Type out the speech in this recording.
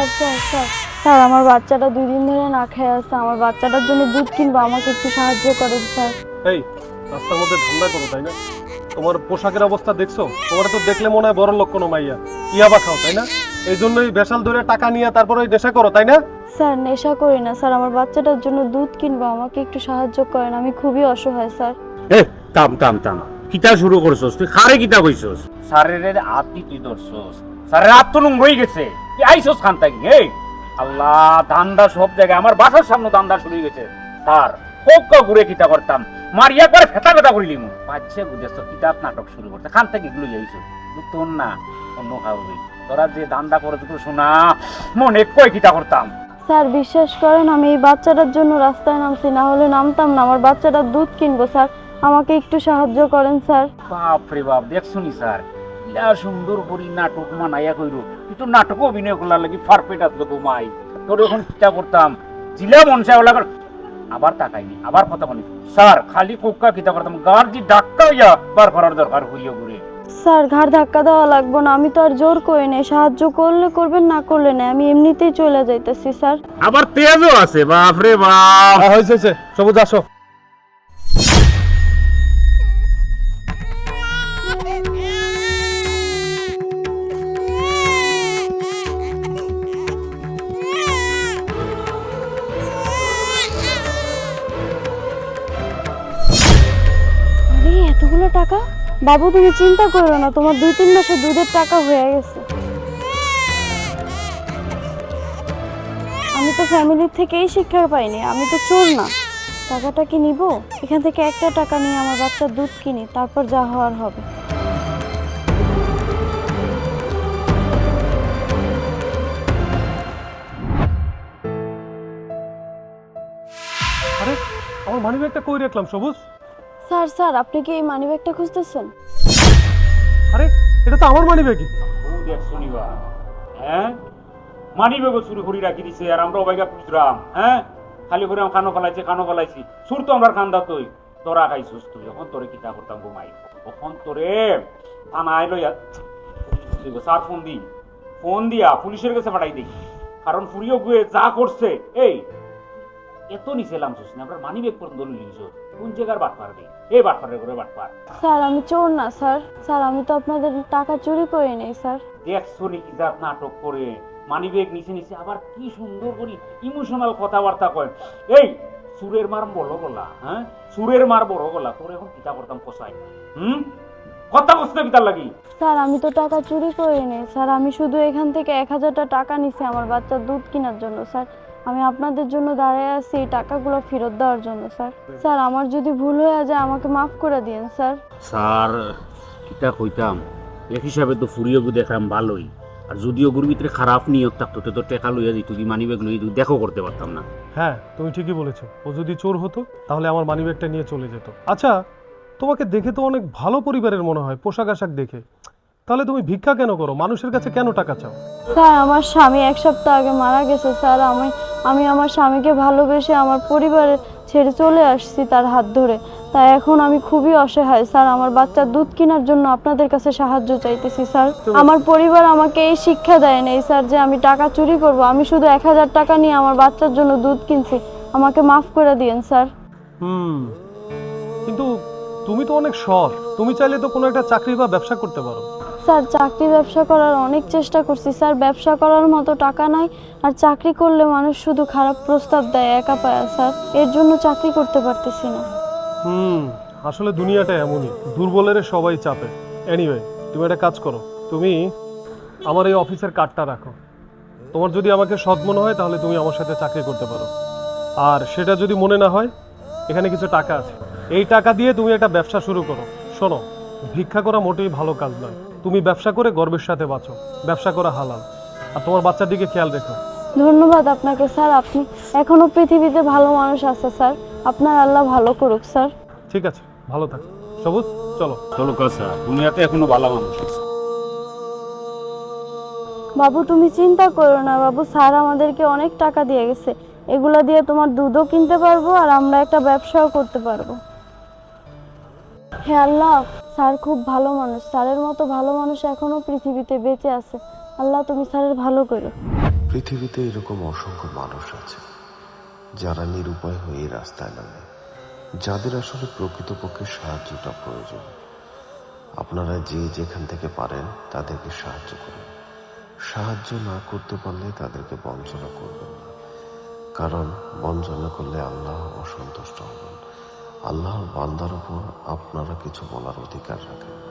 Sir sir sir sir আমার বাচ্চাটা 2 দিন ধরে না খেয়ে আছে, আমার বাচ্চাটার জন্য দুধ কিনবো, আমাকে একটু সাহায্য করেন স্যার। এই রাস্তার মধ্যে ধান্দা করো তাই না? তোমার পোশাকের অবস্থা দেখছো? তোমার তো দেখলে মনে হয় বড় লোক কোনো মাইয়া। ইয়াবা খাও তাই না? এই জন্যই ভেসাল ধরে টাকা নিয়ে তারপরে নেশা করো তাই না? স্যার নেশা করি না স্যার, আমার বাচ্চাটার জন্য দুধ কিনবো, আমাকে একটু সাহায্য করেন, আমি খুবই অসহায় স্যার। এ থাম থাম থাম, কিতা শুরু করছস তুই? খারে কিতা কইছস? স্যারের আত্মি তুই ধরছস, স্যারের আত্ম নোংরই গেছে। তুই আইছস খান থাকি? এই আল্লাহ, দান্দা সব জায়গায়, আমার বাসার সামনে দান্দা শুরু হয়ে গেছে। স্যার কোক ঘুরে কিতা করতাম, মারিয়া করে ফেতা ফেতা করিলিম। বাচ্চা বুঝেছ কিতাব নাটক শুরু করতে, খান থেকে এগুলো যাইছস তোর না অন্য খাওয়াবি। তোরা যে দান্দা করে তুই শোনা মনে কই কিতা করতাম। স্যার বিশ্বাস করেন, আমি এই বাচ্চাটার জন্য রাস্তায় নামছি, না হলে নামতাম না। আমার বাচ্চাটার দুধ কিনবো স্যার, আমাকে একটু সাহায্য করেন স্যার। বাপ রে বাপ, দেখছনি স্যার ইলা সুন্দর করি নাটক মানাইয়া কইরো। তুই তো নাটক অভিনয় করলার লাগি পারফেক্ট আসলো গো মাই। তোর এখন চিন্তা করতাম জিলা মনসা ওলা আবার তাকাইনি, আবার কথা বলি। স্যার খালি কোক্কা কিতা করতাম, গার জি ডাক্কা হইয়া বার করার দরকার হইয়া ঘুরে। স্যার ঘাড় ধাক্কা দেওয়া লাগবে না, আমি তো আর জোর করি নাই, সাহায্য করলে করবেন, না করলে না, আমি এমনিতেই চলে যাইতেছি স্যার। আবার তেজও আছে, বাপ রে বাপ। হয়েছে সবুজ আসো। আরে এতগুলো টাকা! বাবু তুমি চিন্তা করো না, তোমার 2-3 মাসের দুধের টাকা হয়ে গেছে। আমি তো ফ্যামিলির থেকেই শিক্ষা পাইনি, আমি তো চোর না। টাকাটা কি নিব? এখান থেকে একটা টাকা নিয়ে আমার বাচ্চার দুধ কিনি, তারপর যা হওয়ার হবে। আরে আমার মানিব্যাগটা কই রাখলাম সবুজ? স্যার স্যার আপনি কি এই মানিব্যাগটা খুঁজতেছেন? আরে এটা তো আমার মানিব্যাগই। ও দেখ শনিবার, হ্যাঁ মানি বেগ শুরু করি রাখি দিছে, আর আমরা অবাইকা খুচরাম। হ্যাঁ খালি করে খানো ফেলাইছি সুর তো আমরা খান্দা তুই তোরা খাইছিস। তুই যখন তোরে কিতা করতাম ঘুমাই, তখন তোরে থানায় লইয়া স্যার ফোন দিয়া পুলিশের কাছে পাঠাই দিই। কারণ ফুরিও গুয়ে যা করছে, এই এত নিচেলাম শুস না, আমরা মানি বেগ পর্যন্ত লিখছ। কোন জায়গার বাট পারবি? এই বাট পারে করে বাট পার। স্যার আমি চোর না স্যার, স্যার আমি তো আপনাদের টাকা চুরি করি নাই স্যার। দেখছো নি কি জাত নাটক করে, মানিব্যাগ নিচে আবার কি সুন্দর করি ইমোশনাল কথাবার্তা কয়। এই সুরের মার বড় গলা, হ্যাঁ সুরের মার বড় গলা, তোর এখন কিতা করতাম কষাই। কথা কষতে কিতার লাগি? স্যার আমি তো টাকা চুরি করি নাই স্যার, আমি শুধু এখান থেকে 1000টা টাকা নিছি আমার বাচ্চার দুধ কেনার জন্য স্যার। আমি আপনাদের জন্য দাঁড়িয়ে আছি এই টাকাগুলো ফেরত দেওয়ার জন্য স্যার। স্যার আমার যদি ভুল হয়ে যায় আমাকে মাফ করে দিন স্যার। স্যার কিতা কইতাম, এক হিসাবে তো ফুরিয়েগু দেখলাম ভালোই, আর যদিও গুর ভিতরে খারাপ নিয়ত থাকতো তো টেকা লইয়া দিত, তুই মানিব্যাগ লইয়া তুই দেখো করতে পারতাম না। হ্যাঁ তুমি ঠিকই বলেছো, ও যদি চোর হতো তাহলে আমার মানিব্যাগটা নিয়ে চলে যেত। আচ্ছা তোমাকে দেখে তো অনেক ভালো পরিবারের মনে হয় পোশাক আশাক দেখে, তাহলে তুমি ভিক্ষা কেন করো? মানুষের কাছে কেন টাকা চাও? স্যার আমার স্বামী 1 সপ্তাহ আগে মারা গেছে স্যার, আমি আমার স্বামীকে ভালোবেসে আমার পরিবারে ছেড়ে চলে আসছি তার হাত ধরে। তাই এখন আমি খুবই অসহায় স্যার, আমার বাচ্চার দুধ কেনার জন্য আপনাদের কাছে সাহায্য চাইতেছি স্যার। আমার পরিবার আমাকে এই শিক্ষা দেয় নাই স্যার যে আমি টাকা চুরি করব, আমি শুধু 1000 টাকা নিয়ে আমার বাচ্চার জন্য দুধ কিনছি, আমাকে মাফ করে দিন স্যার। কিন্তু তুমি তো অনেক সৎ, তুমি চাইলে তো কোনো একটা চাকরি বা ব্যবসা করতে পারো। স্যার চাকরি ব্যবসা করার অনেক চেষ্টা করছি স্যার, ব্যবসা করার মতো টাকা নাই, আর চাকরি করলে মানুষ শুধু খারাপ প্রস্তাব দেয়, একা পায় স্যার, এর জন্য চাকরি করতে পারতেছি না। আসলে দুনিয়াটা এমনই, দুর্বলের সবাই চাপে। এনিওয়ে তুমি একটা কাজ করো, তুমি আমার এই অফিসের কার্ডটা রাখো। তোমার যদি আমাকে সৎ মনে হয় তাহলে তুমি আমার সাথে চাকরি করতে পারো, আর সেটা যদি মনে না হয় এখানে কিছু টাকা আছে, এই টাকা দিয়ে তুমি একটা ব্যবসা শুরু করো। শোনো, ভিক্ষা করা মোটেই ভালো কাজ নয়, তুমি ব্যবসা করে গর্বের সাথে বাঁচো, ব্যবসা করা হালাল, আর তোমার বাচ্চার দিকে খেয়াল রেখো। ধন্যবাদ আপনাকে স্যার, আপনি এখনো পৃথিবীতে ভালো মানুষ আছে স্যার, আপনার আল্লাহ ভালো করুক স্যার। ঠিক আছে, ভালো থাকো সবুজ, চলো। চলো কথা, দুনিয়াতে এখনো ভালো মানুষ আছে। বাবু তুমি চিন্তা করো না বাবু, স্যার আমাদেরকে অনেক টাকা দিয়ে গেছে, এগুলা দিয়ে তোমার দুধও কিনতে পারবো আর আমরা একটা ব্যবসাও করতে পারবো। হে আল্লাহ, স্যার খুব ভালো মানুষ, স্যারের মতো ভালো মানুষ এখনো পৃথিবীতে বেঁচে আছে, আল্লাহ তুমি স্যারের ভালো করো। পৃথিবীতে এরকম অসংখ্য মানুষ আছে যারা নিরুপায় হয়ে রাস্তায় নামে, যাদের আসলে প্রকৃতপক্ষে সাহায্যটা প্রয়োজন। আপনারা যে যেখান থেকে পারেন তাদেরকে সাহায্য করুন। সাহায্য না করতে পারলে তাদেরকে বঞ্চনা করবেন না, কারণ বঞ্চনা করলে আল্লাহ অসন্তুষ্ট হবেন। আল্লাহর বান্দার উপর আপনারা কিছু বলার অধিকার রাখেন না।